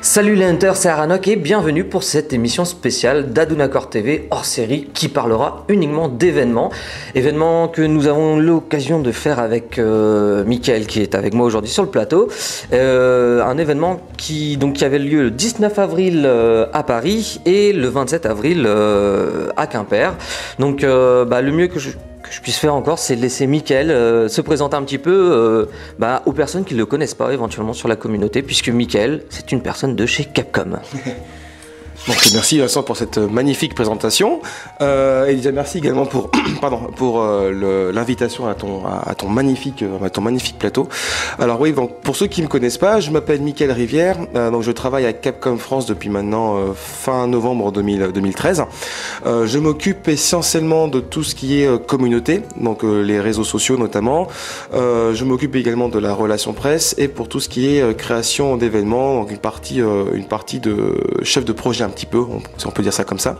Salut les hunters, c'est Aranok et bienvenue pour cette émission spéciale d'Adunacor TV hors série qui parlera uniquement d'événements. Événements que nous avons l'occasion de faire avec Mickaël qui est avec moi aujourd'hui sur le plateau. Un événement qui avait lieu le 19 avril à Paris et le 27 avril à Quimper. Donc le mieux que je puisse faire encore, c'est de laisser Mickaël se présenter un petit peu aux personnes qui ne le connaissent pas éventuellement sur la communauté, puisque Mickaël, c'est une personne de chez Capcom. Donc, merci Vincent pour cette magnifique présentation. Et merci également pour l'invitation à ton magnifique plateau. Alors oui, donc, pour ceux qui me connaissent pas, je m'appelle Mickaël Rivière. Donc je travaille à Capcom France depuis maintenant fin novembre 2013. Je m'occupe essentiellement de tout ce qui est communauté, donc les réseaux sociaux notamment. Je m'occupe également de la relation presse et pour tout ce qui est création d'événements, donc une partie de chef de projet un petit peu, si on peut dire ça comme ça.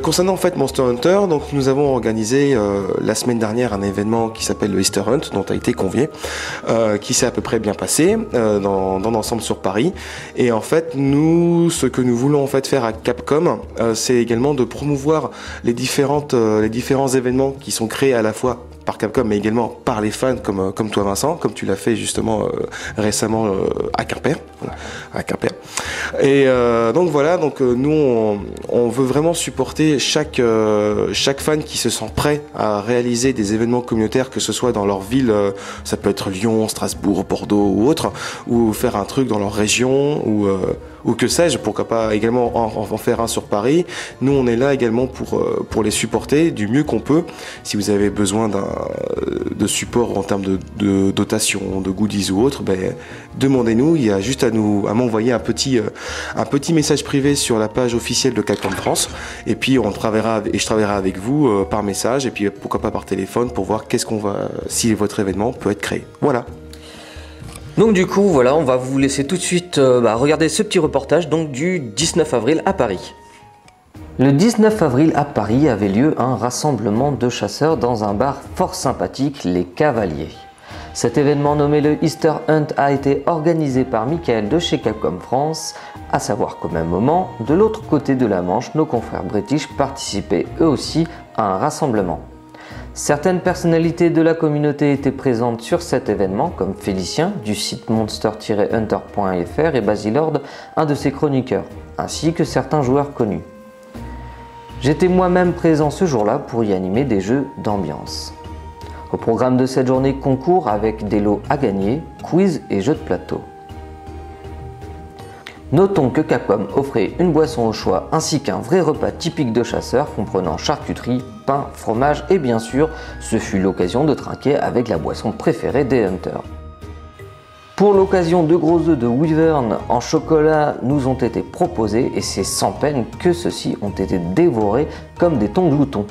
Concernant en fait Monster Hunter, donc nous avons organisé la semaine dernière un événement qui s'appelle le Easter Hunt, dont a été convié, qui s'est à peu près bien passé dans l'ensemble sur Paris. Et en fait, ce que nous voulons en fait faire à Capcom, c'est également de promouvoir les différents événements qui sont créés à la fois par Capcom mais également par les fans comme toi Vincent, comme tu l'as fait justement récemment à Quimper. Et donc voilà, nous on veut vraiment supporter chaque fan qui se sent prêt à réaliser des événements communautaires, que ce soit dans leur ville, ça peut être Lyon, Strasbourg, Bordeaux ou autre, ou faire un truc dans leur région ou que sais-je, pourquoi pas également en faire un sur Paris. Nous on est là également pour les supporter du mieux qu'on peut. Si vous avez besoin de support en termes de dotation, de goodies ou autre, demandez-nous. Il y a juste à m'envoyer un petit message privé sur la page officielle de Capcom France, et puis je travaillerai avec vous par message, et puis pourquoi pas par téléphone pour voir si votre événement peut être créé. Voilà. Donc du coup, voilà, on va vous laisser tout de suite regarder ce petit reportage donc du 19 avril à Paris. Le 19 avril à Paris avait lieu un rassemblement de chasseurs dans un bar fort sympathique, les Cavaliers. Cet événement nommé le Easter Hunt a été organisé par Mickaël de chez Capcom France, à savoir qu'au même moment, de l'autre côté de la Manche, nos confrères british participaient eux aussi à un rassemblement. Certaines personnalités de la communauté étaient présentes sur cet événement, comme Félicien du site monster-hunter.fr et Basilord, un de ses chroniqueurs, ainsi que certains joueurs connus. J'étais moi-même présent ce jour-là pour y animer des jeux d'ambiance. Au programme de cette journée, concours avec des lots à gagner, quiz et jeux de plateau. Notons que Capcom offrait une boisson au choix ainsi qu'un vrai repas typique de chasseur comprenant charcuterie, pain, fromage et bien sûr, ce fut l'occasion de trinquer avec la boisson préférée des hunters. Pour l'occasion, de gros œufs de Wyvern en chocolat nous ont été proposés et c'est sans peine que ceux-ci ont été dévorés comme des thons gloutons.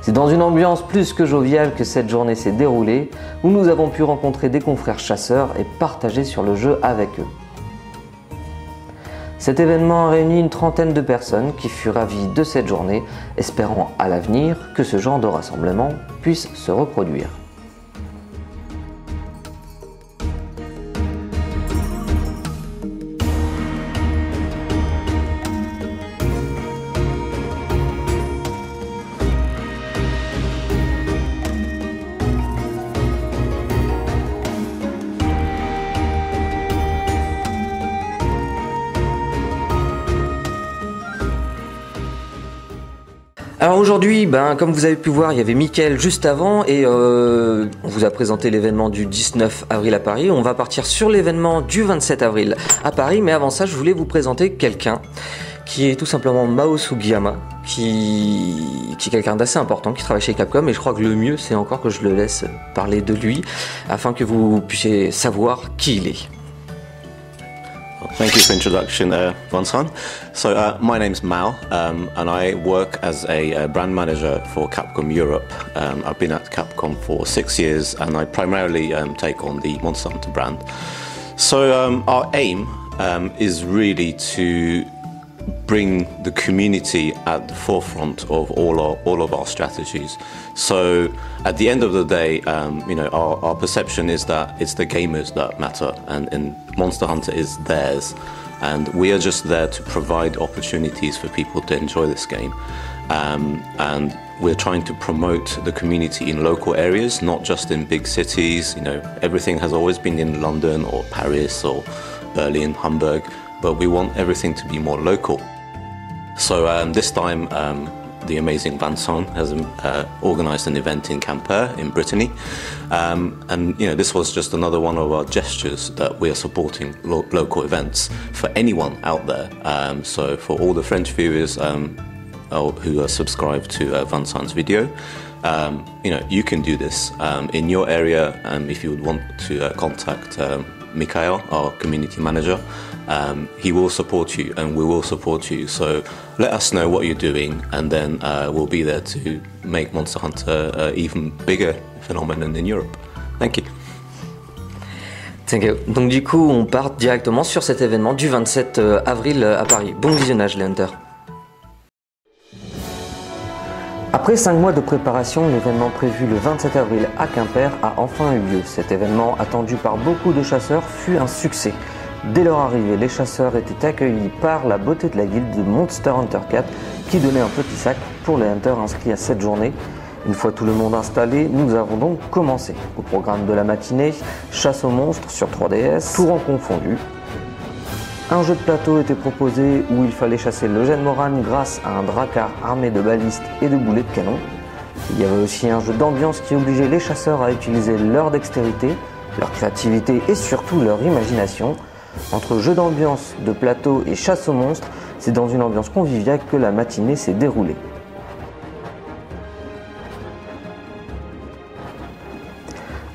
C'est dans une ambiance plus que joviale que cette journée s'est déroulée, où nous avons pu rencontrer des confrères chasseurs et partager sur le jeu avec eux. Cet événement a réuni une trentaine de personnes qui furent ravies de cette journée, espérant à l'avenir que ce genre de rassemblement puisse se reproduire. Alors aujourd'hui, comme vous avez pu voir, il y avait Mickaël juste avant et on vous a présenté l'événement du 19 avril à Paris. On va partir sur l'événement du 27 avril à Paris, mais avant ça, je voulais vous présenter quelqu'un qui est tout simplement Mao Sugiyama, qui est quelqu'un d'assez important, qui travaille chez Capcom, et je crois que le mieux, c'est encore que je le laisse parler de lui, afin que vous puissiez savoir qui il est. Thank you for the introduction, Vincent. So my name's Mao, and I work as a brand manager for Capcom Europe. I've been at Capcom for 6 years, and I primarily take on the Monster Hunter brand. So our aim is really to bring the community at the forefront of all of our strategies. So at the end of the day, you know, our perception is that it's the gamers that matter, and Monster Hunter is theirs, and we are just there to provide opportunities for people to enjoy this game. And we're trying to promote the community in local areas, not just in big cities. You know, everything has always been in London or Paris or Berlin, Hamburg, but we want everything to be more local. So this time, the amazing Vincent has organised an event in Quimper in Brittany, and you know, this was just another one of our gestures that we are supporting local events for anyone out there. So for all the French viewers who are subscribed to Vincent's video, you know, you can do this in your area. If you would want to contact Mikhail, our community manager, he will support you and we will support you. So let us know what you're doing, and then we'll be there to make Monster Hunter an even bigger phenomenon in Europe. Thank you. Thank you. Donc du coup, on part directement sur cet événement du 27 avril à Paris. Bon visionnage, les Hunters. Après 5 mois de préparation, l'événement prévu le 27 avril à Quimper a enfin eu lieu. Cet événement, attendu par beaucoup de chasseurs, fut un succès. Dès leur arrivée, les chasseurs étaient accueillis par la beauté de la guilde de Monster Hunter 4 qui donnait un petit sac pour les hunters inscrits à cette journée. Une fois tout le monde installé, nous avons donc commencé. Au programme de la matinée, chasse aux monstres sur 3DS, tout rang confondu. Un jeu de plateau était proposé où il fallait chasser le Gène Moran grâce à un Drakkar armé de balistes et de boulets de canon. Il y avait aussi un jeu d'ambiance qui obligeait les chasseurs à utiliser leur dextérité, leur créativité et surtout leur imagination. Entre jeu d'ambiance, de plateau et chasse aux monstres, c'est dans une ambiance conviviale que la matinée s'est déroulée.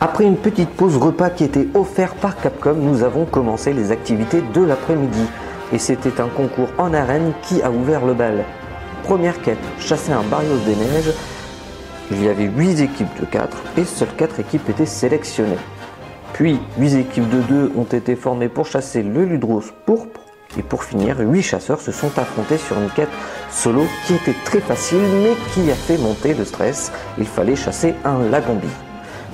Après une petite pause repas qui était offerte par Capcom, nous avons commencé les activités de l'après-midi. Et c'était un concours en arène qui a ouvert le bal. Première quête, chasser un Barrios des Neiges. Il y avait 8 équipes de 4 et seules 4 équipes étaient sélectionnées. Puis 8 équipes de 2 ont été formées pour chasser le Ludros pourpre. Et pour finir, 8 chasseurs se sont affrontés sur une quête solo qui était très facile mais qui a fait monter le stress. Il fallait chasser un Lagombi.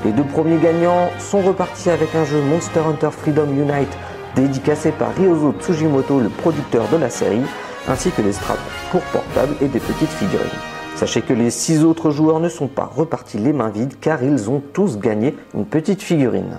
Les 2 premiers gagnants sont repartis avec un jeu Monster Hunter Freedom Unite dédicacé par Ryozo Tsujimoto, le producteur de la série, ainsi que des straps pour portable et des petites figurines. Sachez que les 6 autres joueurs ne sont pas repartis les mains vides car ils ont tous gagné une petite figurine.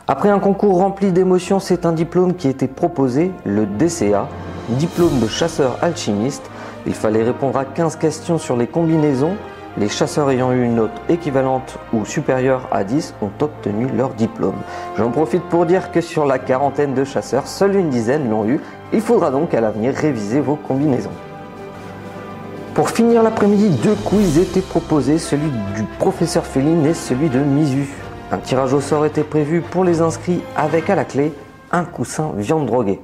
Après un concours rempli d'émotions, c'est un diplôme qui était proposé, le DCA, diplôme de chasseur alchimiste. Il fallait répondre à 15 questions sur les combinaisons. Les chasseurs ayant eu une note équivalente ou supérieure à 10 ont obtenu leur diplôme. J'en profite pour dire que sur la quarantaine de chasseurs, seule une dizaine l'ont eu. Il faudra donc à l'avenir réviser vos combinaisons. Pour finir l'après-midi, 2 quiz étaient proposés, celui du professeur Féline et celui de Mizu. Un tirage au sort était prévu pour les inscrits avec à la clé un coussin viande droguée.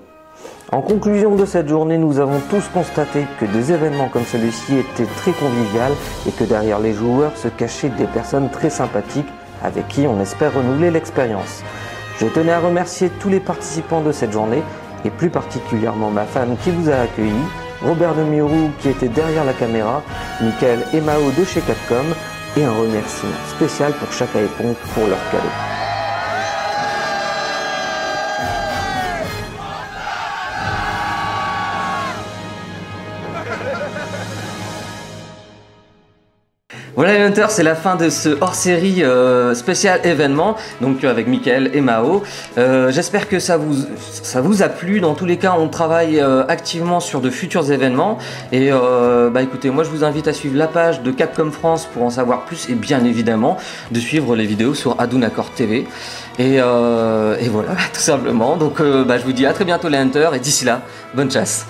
En conclusion de cette journée, nous avons tous constaté que des événements comme celui-ci étaient très conviviaux et que derrière les joueurs se cachaient des personnes très sympathiques avec qui on espère renouveler l'expérience. Je tenais à remercier tous les participants de cette journée et plus particulièrement ma femme qui vous a accueilli, Robert de Miroux qui était derrière la caméra, Michael et Mao de chez Capcom et un remerciement spécial pour Chaka et Ponk pour leur cadeau. Voilà les Hunters, c'est la fin de ce hors-série spécial événement, donc avec Mickaël et Mao. J'espère que ça vous a plu. Dans tous les cas, on travaille activement sur de futurs événements. Et écoutez, moi je vous invite à suivre la page de Capcom France pour en savoir plus et bien évidemment de suivre les vidéos sur Adunaccord TV. Et voilà, tout simplement. Donc je vous dis à très bientôt les Hunters et d'ici là, bonne chasse.